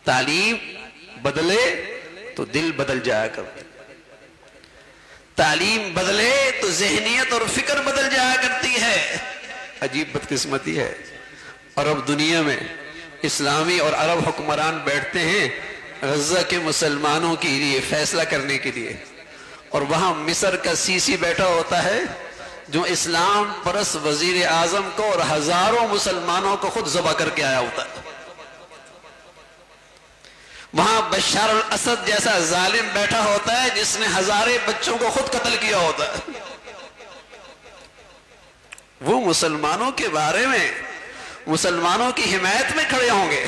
تعلیم بدلے تو دل بدل جایا کرتے، تعلیم بدلے تو ذہنیت اور فکر بدل جایا کرتی ہے۔ عجیب بدقسمتی ہے، عرب دنیا میں اسلامی اور عرب حکمران بیٹھتے ہیں غزہ کے مسلمانوں کے لیے فیصلہ کرنے کے لیے، اور وہاں مصر کا سیسی بیٹھا ہوتا ہے جو اسلام پرست وزیر اعظم کو اور ہزاروں مسلمانوں کو خود ذبح کر کے آیا ہوتا ہے۔ وہاں بشار الاسد جیسا ظالم بیٹھا ہوتا ہے جس نے ہزارے بچوں کو خود قتل کیا ہوتا ہے۔ وہ مسلمانوں کے بارے میں، مسلمانوں کی حمایت میں کھڑے ہوں گے؟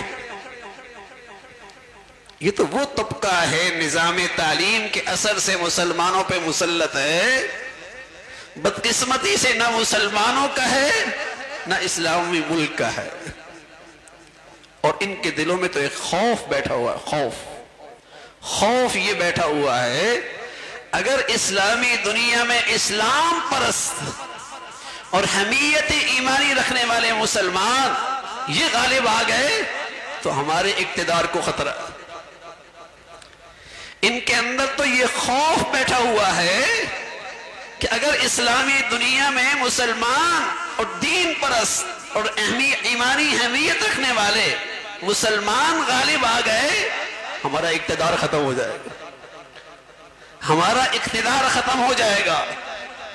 یہ تو وہ طبقہ ہے نظام تعلیم کے اثر سے مسلمانوں پہ مسلط ہے، بدقسمتی سے نہ مسلمانوں کا ہے نہ اسلامی ملک کا ہے، اور ان کے دلوں میں تو ایک خوف بیٹھا ہوا ہے، خوف یہ بیٹھا ہوا ہے اگر اسلامی دنیا میں اسلام پرست اور حمیت ایمانی رکھنے والے مسلمان یہ غالب آ گئے تو ہمارے اقتدار کو خطرہ۔ ان کے اندر تو یہ خوف بیٹھا ہوا ہے کہ اگر اسلامی دنیا میں مسلمان اور دین پرست اور ایمانی حمیت رکھنے والے مسلمان غالب آ گئے ہمارا اقتدار ختم ہو جائے گا، ہمارا اقتدار ختم ہو جائے گا۔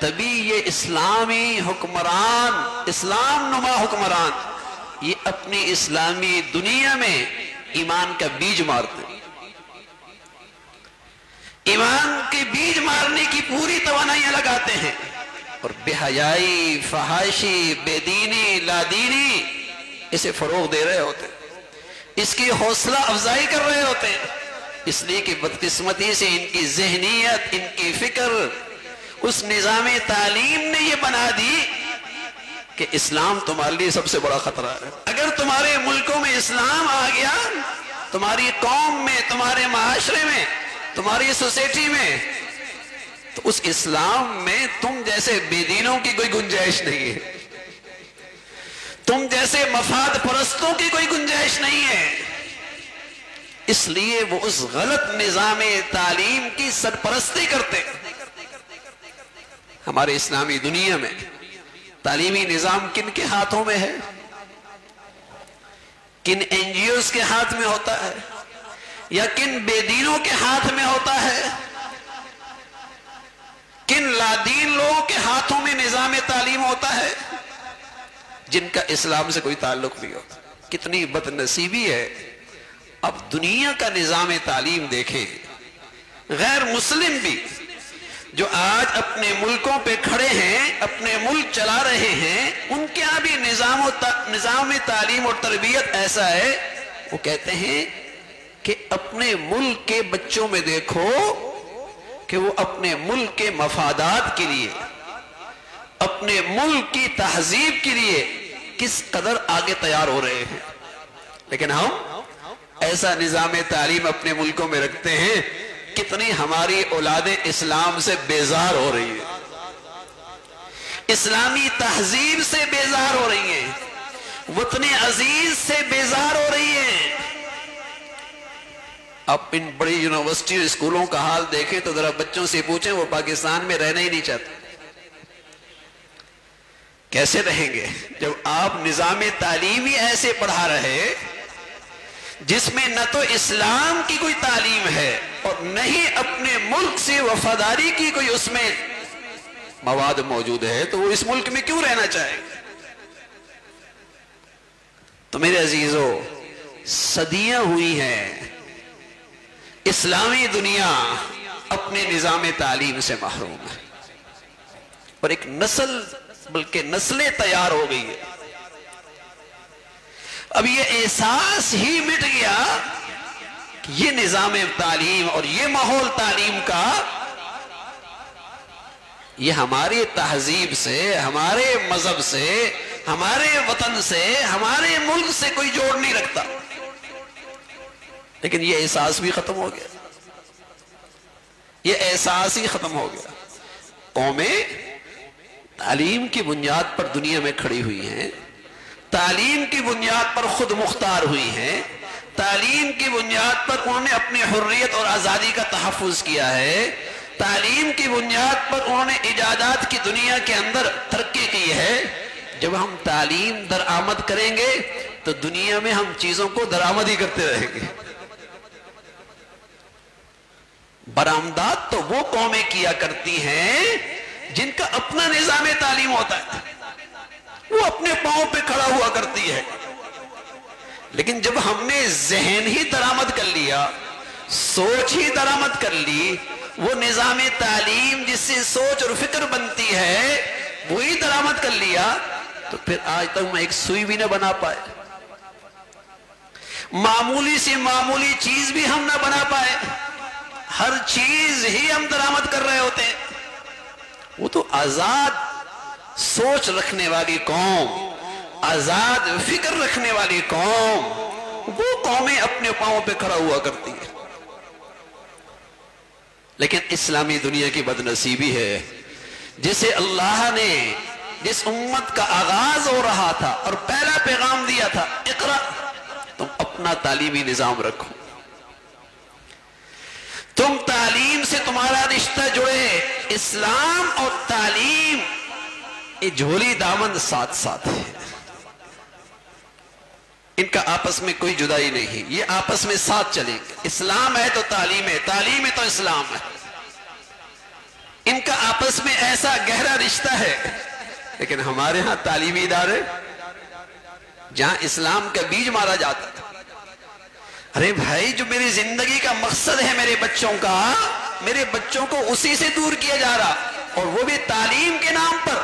تبھی یہ اسلامی حکمران، اسلام نما حکمران، یہ اپنی اسلامی دنیا میں ایمان کا بیج مارتے، ایمان کے بیج مارنے کی پوری توانائیاں لگاتے ہیں، اور بے حیائی، فحاشی، بے دینی، لادینی اسے فروغ دے رہے ہوتے، اس کی حوصلہ افزائی کر رہے ہوتے ہیں، اس لیے کہ بدقسمتی سے ان کی ذہنیت، ان کی فکر اس نظام تعلیم نے یہ بنا دی کہ اسلام تمہارے لیے سب سے بڑا خطرہ ہے۔ اگر تمہارے ملکوں میں اسلام آ گیا، تمہاری قوم میں، تمہارے معاشرے میں، تمہاری سوسائٹی میں، تو اس اسلام میں تم جیسے بے دینوں کی کوئی گنجائش نہیں ہے، تم جیسے مفاد پرستوں کی کوئی گنجائش نہیں ہے۔ اس لیے وہ اس غلط نظام تعلیم کی سرپرستی کرتے۔ ہمارے اسلامی دنیا میں تعلیمی نظام کن کے ہاتھوں میں ہے؟ کن این جی اوز کے ہاتھ میں ہوتا ہے یا کن بے دینوں کے ہاتھ میں ہوتا ہے؟ کن لادین لوگوں کے ہاتھوں میں نظام تعلیم ہوتا ہے جن کا اسلام سے کوئی تعلق نہیں ہوتا؟ کتنی بد نصیبی ہے۔ اب دنیا کا نظام تعلیم دیکھیں، غیر مسلم بھی جو آج اپنے ملکوں پہ کھڑے ہیں، اپنے ملک چلا رہے ہیں، ان کے یہاں بھی نظام تعلیم اور تربیت ایسا ہے، وہ کہتے ہیں کہ اپنے ملک کے بچوں میں دیکھو کہ وہ اپنے ملک کے مفادات کے لیے، اپنے ملک کی تہذیب کے لیے کس قدر آگے تیار ہو رہے ہیں، لیکن ہم ایسا نظام تعلیم اپنے ملکوں میں رکھتے ہیں، کتنی ہماری اولادیں اسلام سے بیزار ہو رہی ہیں، اسلامی تہذیب سے بیزار ہو رہی ہیں، وطن عزیز سے بیزار ہو رہی ہیں۔ اب ان بڑی یونیورسٹی اور اسکولوں کا حال دیکھیں تو ذرا بچوں سے پوچھیں، وہ پاکستان میں رہنا ہی نہیں چاہتے۔ کیسے رہیں گے جب آپ نظام تعلیمی ایسے پڑھا رہے جس میں نہ تو اسلام کی کوئی تعلیم ہے اور نہ ہی اپنے ملک سے وفاداری کی کوئی اس میں مواد موجود ہے، تو وہ اس ملک میں کیوں رہنا چاہے؟ تو میرے عزیزو، صدیاں ہوئی ہیں اسلامی دنیا اپنے نظام تعلیم سے محروم ہے، اور ایک نسل، بلکہ نسلیں تیار ہو گئی ہے۔ اب یہ احساس ہی مٹ گیا کہ یہ نظام تعلیم اور یہ ماحول تعلیم کا یہ ہماری تہذیب سے، ہمارے مذہب سے، ہمارے وطن سے، ہمارے ملک سے کوئی جوڑ نہیں رکھتا، لیکن یہ احساس بھی ختم ہو گیا، یہ احساس ہی ختم ہو گیا۔ قومیں تعلیم کی بنیاد پر دنیا میں کھڑی ہوئی ہیں، تعلیم کی بنیاد پر خود مختار ہوئی ہیں، تعلیم کی بنیاد پر انہوں نے اپنی حریت اور آزادی کا تحفظ کیا ہے، تعلیم کی بنیاد پر انہوں نے ایجادات کی دنیا کے اندر ترقی کی ہے۔ جب ہم تعلیم درآمد کریں گے تو دنیا میں ہم چیزوں کو درآمد ہی کرتے رہیں گے۔ برآمدات تو وہ قومیں کیا کرتی ہیں جن کا اپنا نظام تعلیم ہوتا ہے، وہ اپنے پاؤں پہ کھڑا ہوا کرتی ہے۔ لیکن جب ہم نے ذہن ہی درآمد کر لیا، سوچ ہی درآمد کر لی، وہ نظام تعلیم جس سے سوچ اور فکر بنتی ہے وہی درآمد کر لیا، تو پھر آج تک ہم ایک سوئی بھی نہ بنا پائے، معمولی سے معمولی چیز بھی ہم نہ بنا پائے، ہر چیز ہی ہم درآمد کر رہے ہوتے ہیں۔ وہ تو آزاد سوچ رکھنے والی قوم، آزاد فکر رکھنے والی قوم، وہ قومیں اپنے پاؤں پہ کھڑا ہوا کرتی ہے۔ لیکن اسلامی دنیا کی بدنصیبی ہے، جسے اللہ نے جس امت کا آغاز ہو رہا تھا اور پہلا پیغام دیا تھا، اقرا، تم اپنا تعلیمی نظام رکھو، تم تعلیم سے تمہارا رشتہ جڑے۔ اسلام اور تعلیم یہ جھولی دامن ساتھ ساتھ ہے، ان کا آپس میں کوئی جدائی نہیں، یہ آپس میں ساتھ چلیں گے۔ اسلام ہے تو تعلیم ہے، تعلیم ہے تو اسلام ہے، ان کا آپس میں ایسا گہرا رشتہ ہے۔ لیکن ہمارے ہاں تعلیمی ادارے جہاں اسلام کا بیج مارا جاتا ہے، ارے بھائی جو میری زندگی کا مقصد ہے میرے بچوں کا، میرے بچوں کو اسی سے دور کیا جا رہا، اور وہ بھی تعلیم کے نام پر۔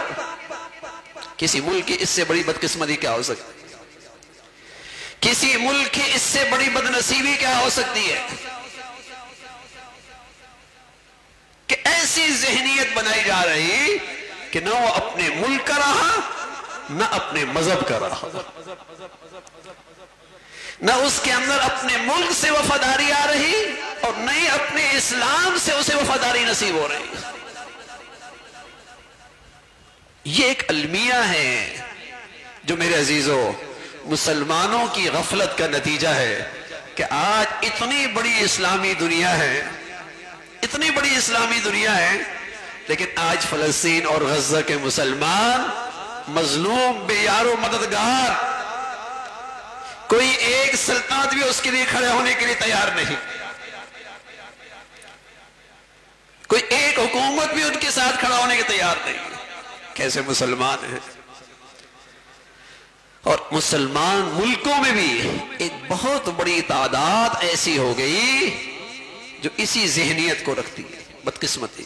کسی ملک کی اس سے بڑی بدقسمتی کیا ہو سکتی؟ کسی ملک کی اس سے بڑی بدنصیبی کیا ہو سکتی ہے کہ ایسی ذہنیت بنائی جا رہی کہ نہ وہ اپنے ملک کا رہا، نہ اپنے مذہب کا رہا، نہ اس کے اندر اپنے ملک سے وفاداری آ رہی، اور نہ ہی اپنے اسلام سے اسے وفاداری نصیب ہو رہی۔ یہ ایک المیہ ہے جو میرے عزیزو مسلمانوں کی غفلت کا نتیجہ ہے کہ آج اتنی بڑی اسلامی دنیا ہے، اتنی بڑی اسلامی دنیا ہے، لیکن آج فلسطین اور غزہ کے مسلمان مظلوم، بے یار و مددگار، کوئی ایک سلطنت بھی اس کے لیے کھڑے ہونے کے لیے تیار نہیں، کوئی ایک حکومت بھی ان کے ساتھ کھڑا ہونے کے تیار نہیں۔ کیسے مسلمان ہیں؟ اور مسلمان ملکوں میں بھی ایک بہت بڑی تعداد ایسی ہو گئی جو اسی ذہنیت کو رکھتی ہے۔ بدقسمتی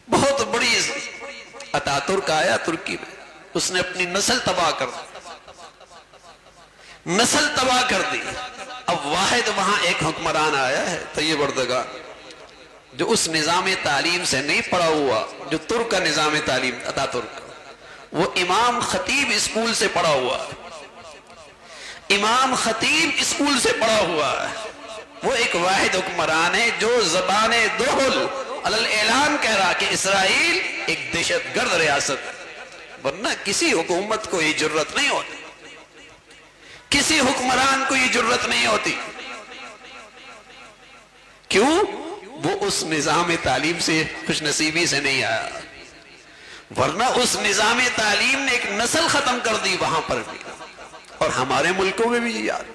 بہت بڑی۔ اتاترک آیا ترکی میں، اس نے اپنی نسل تباہ کر دی، نسل تباہ کر دی۔ اب واحد وہاں ایک حکمران آیا ہے طیب اردگان، جو اس نظام تعلیم سے نہیں پڑا ہوا جو ترک کا نظام تعلیم اتاترک، وہ امام خطیب اسکول سے پڑھا ہوا ہے، امام خطیب اسکول سے پڑھا ہوا ہے۔ وہ ایک واحد حکمران ہے جو زبان دہل علی اعلان کہہ رہا کہ اسرائیل ایک دہشت گرد ریاست ہے، ورنہ کسی حکومت کو یہ جرت نہیں ہوتی، کسی حکمران کو یہ جرت نہیں ہوتی۔ کیوں؟ وہ اس نظام تعلیم سے خوش نصیبی سے نہیں آیا، ورنہ اس نظام تعلیم نے ایک نسل ختم کر دی وہاں پر بھی، اور ہمارے ملکوں میں بھی یاد۔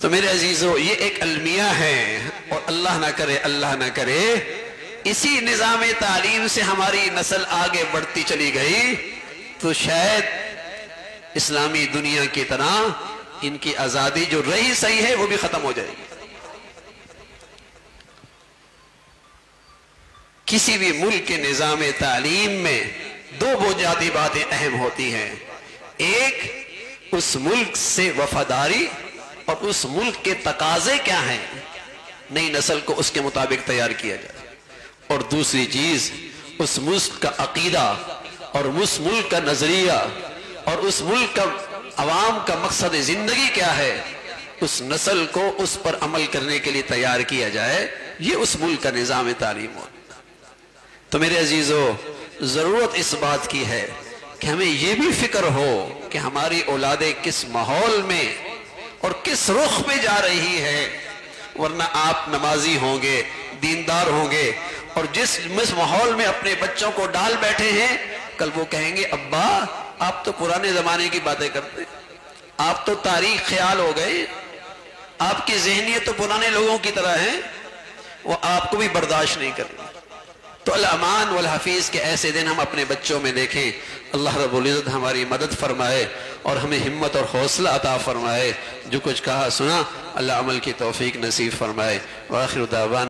تو میرے عزیزو یہ ایک المیہ ہے، اور اللہ نہ کرے اسی نظام تعلیم سے ہماری نسل آگے بڑھتی چلی گئی تو شاید اسلامی دنیا کی طرح ان کی آزادی جو رہی صحیح ہے وہ بھی ختم ہو جائے گی۔ کسی بھی ملک کے نظام تعلیم میں دو بنیادی باتیں اہم ہوتی ہیں، ایک اس ملک سے وفاداری اور اس ملک کے تقاضے کیا ہیں، نئی نسل کو اس کے مطابق تیار کیا جائے، اور دوسری چیز اس ملک کا عقیدہ اور اس ملک کا نظریہ اور اس ملک کا عوام کا مقصد زندگی کیا ہے، اس نسل کو اس پر عمل کرنے کے لیے تیار کیا جائے۔ یہ اس ملک کا نظام تعلیم ہو۔ تو میرے عزیزو ضرورت اس بات کی ہے کہ ہمیں یہ بھی فکر ہو کہ ہماری اولادیں کس ماحول میں اور کس رخ پہ جا رہی ہے. ورنہ آپ نمازی ہوں گے، دیندار ہوں گے، اور جس ماحول میں اپنے بچوں کو ڈال بیٹھے ہیں، کل وہ کہیں گے ابا آپ تو پرانے زمانے کی باتیں کرتے، آپ تو تاریخ خیال ہو گئے، آپ کی ذہنیت تو پرانے لوگوں کی طرح ہے، وہ آپ کو بھی برداشت نہیں کریں. تو الامان والحفیظ کے ایسے دن ہم اپنے بچوں میں دیکھیں. اللہ رب العزت ہماری مدد فرمائے اور ہمیں ہمت اور حوصلہ عطا فرمائے. جو کچھ کہا سنا اللہ عمل کی توفیق نصیب فرمائے. وآخر دعوانا